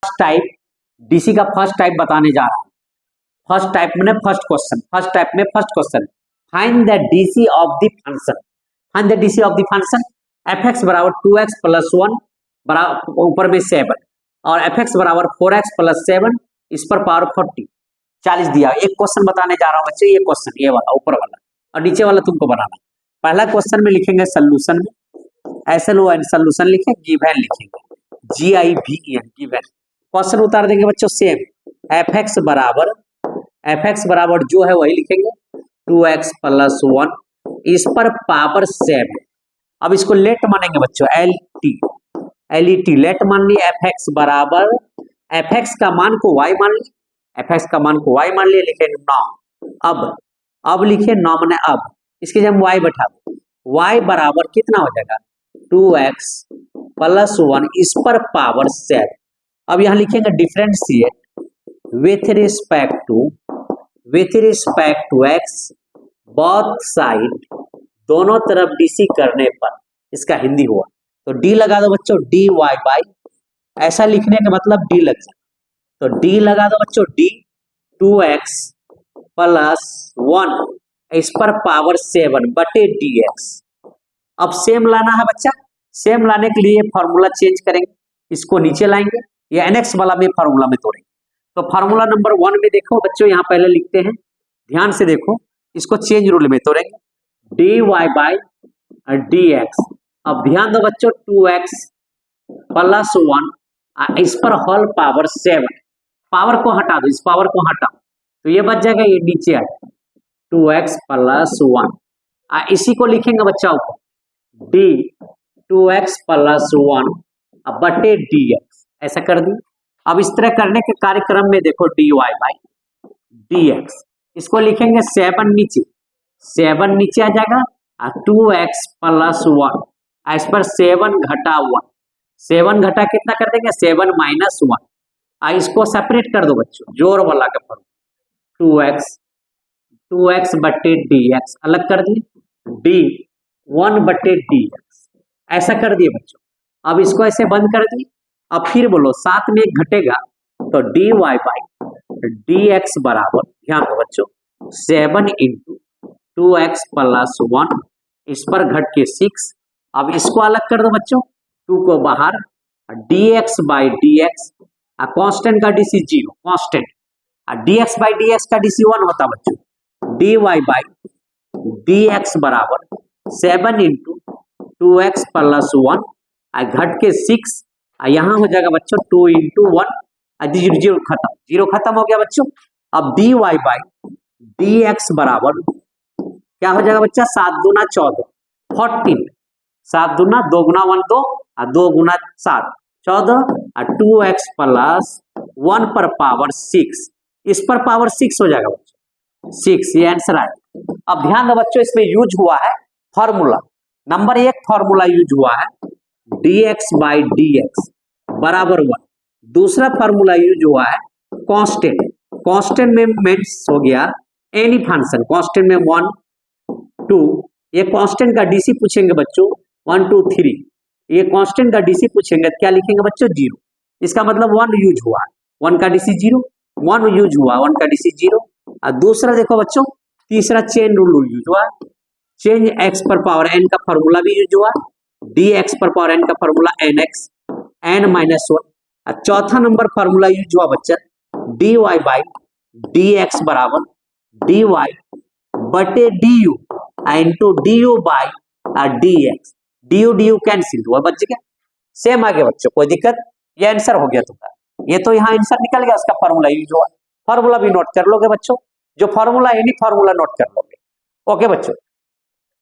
First type, DC का first type बताने जा रहा हूं। फर्स्ट टाइप में फर्स्ट क्वेश्चन, फर्स्ट टाइप में first question, find the DC of the function. Find the DC of the function F x बराबर 2x plus 1 बराबर ऊपर में 7 और एफ एक्स बराबर 4x प्लस 7 इस पर पावर 40 दिया। एक क्वेश्चन बताने जा रहा हूं बच्चे, ये क्वेश्चन ये वाला ऊपर वाला और नीचे वाला तुमको बनाना। पहला क्वेश्चन में लिखेंगे सोल्यूशन में SLON सोल्यूशन लिखे, गिवन लिखेंगे GIVEN गिवन। क्वेश्चन उतार देंगे बच्चों सेम, एफ एक्स बराबर जो है वही लिखेंगे 2x प्लस 1 इस पर पावर 7। अब इसको लेट मानेंगे बच्चों, LET लेट मान ली। एफ एक्स बराबर एफ एक्स का मान को y मान ली, एफ एक्स का मान को y मान लिए, लिखे 9। अब लिखे 9 मैंने अब इसके जब y बैठा, y बराबर कितना हो जाएगा 2x प्लस 1 इस पर पावर 7। अब यहां लिखेंगे differentiate with respect to x both side, दोनों तरफ डीसी करने पर इसका हिंदी हुआ तो डी लगा दो बच्चों, dy बाई, ऐसा लिखने का मतलब डी लग जाए तो डी लगा दो बच्चों, डी 2x प्लस 1 इस पर पावर 7 बटे dx। अब सेम लाना है बच्चा, सेम लाने के लिए फॉर्मूला चेंज करेंगे, इसको नीचे लाएंगे, ये एनएक्स वाला में फॉर्मूला में तोड़ेंगे। तो फॉर्मूला नंबर 1 में देखो बच्चों, यहाँ पहले लिखते हैं, ध्यान से देखो, इसको चेंज रूल में तोड़ेंगे, dy बाई dx। अब ध्यान दो बच्चों 2x प्लस 1 इस पर होल पावर 7, पावर को हटा दो, इस पावर को हटाओ तो ये बच जाएगा, ये नीचे आ जाएगा 2x प्लस 1। इसी को लिखेंगे बच्चा ऊपर d 2x प्लस 1 बटे dx, ऐसा कर दी। अब इस तरह करने के कार्यक्रम में देखो dy बाई dx, इसको लिखेंगे 7 नीचे आ जाएगा 2x प्लस 1 इस पर 7 घटा 1, 7 घटा कितना कर देंगे 7 माइनस 1। इसको सेपरेट कर दो बच्चों, जोर वाला का फॉर्मूला 2x बटे dx अलग कर दिए, d 1 बटे dx ऐसा कर दिए बच्चों। अब इसको ऐसे बंद कर दिए, अब फिर बोलो साथ में एक घटेगा तो dy बाई dx बराबर, ध्यान दो बच्चों 7 इंटू 2x प्लस 1 इस पर घट के 6। अब इसको अलग कर दो बच्चों, 2 को बाहर, dx बाई dx, कांस्टेंट का DC 0 constant, dx by dx का डीसी 1 होता बच्चों, dy बाई dx बराबर 7 इंटू 2x प्लस 1 घट के 6, यहाँ हो जाएगा बच्चों 2 इंटू 1 0 खत्म हो गया बच्चों। अब dy बाई dx बराबर क्या हो जाएगा बच्चा 7 दूना 14 14, 7 दूना 2 गुना 1 2 और 2 गुना 7 14 और 2x प्लस 1 पर पावर 6 इस पर पावर 6 हो जाएगा बच्चों 6, ये आंसर आएगा। अब ध्यान दो बच्चों, इसमें यूज हुआ है फॉर्मूला नंबर 1, फॉर्मूला यूज हुआ है dx बाई dx बराबर 1। दूसरा फॉर्मूला यूज हुआ है कांस्टेंट में मीन्स हो गया एनी फंक्शन, कांस्टेंट में 1 2, ये कांस्टेंट का डीसी पूछेंगे बच्चों 1 2 3, ये कांस्टेंट का डीसी पूछेंगे क्या लिखेंगे बच्चों 0, इसका मतलब 1 यूज हुआ, 1 का डीसी 0, 1 यूज हुआ, 1 का डीसी 0। और दूसरा देखो बच्चों, तीसरा चेन रूल यूज हुआ, चेंज x पर पावर n का फॉर्मूला भी यूज हुआ, dx पर पावर n का फॉर्मूला nx n माइनस 1। और चौथा नंबर फॉर्मूला यूज हुआ बच्चा dy बाई dx बराबर dy बटे du into du by dx, du cancel हुआ, बच गया, सेम आ गया बच्चों, कोई दिक्कत, ये आंसर हो गया तुम्हारा। ये तो यहाँ आंसर निकल गया, उसका फॉर्मूला यूज हुआ, फॉर्मूला भी नोट कर लोगे बच्चों, जो फॉर्मूला एनी फॉर्मूला नोट कर लोगे। ओके बच्चों।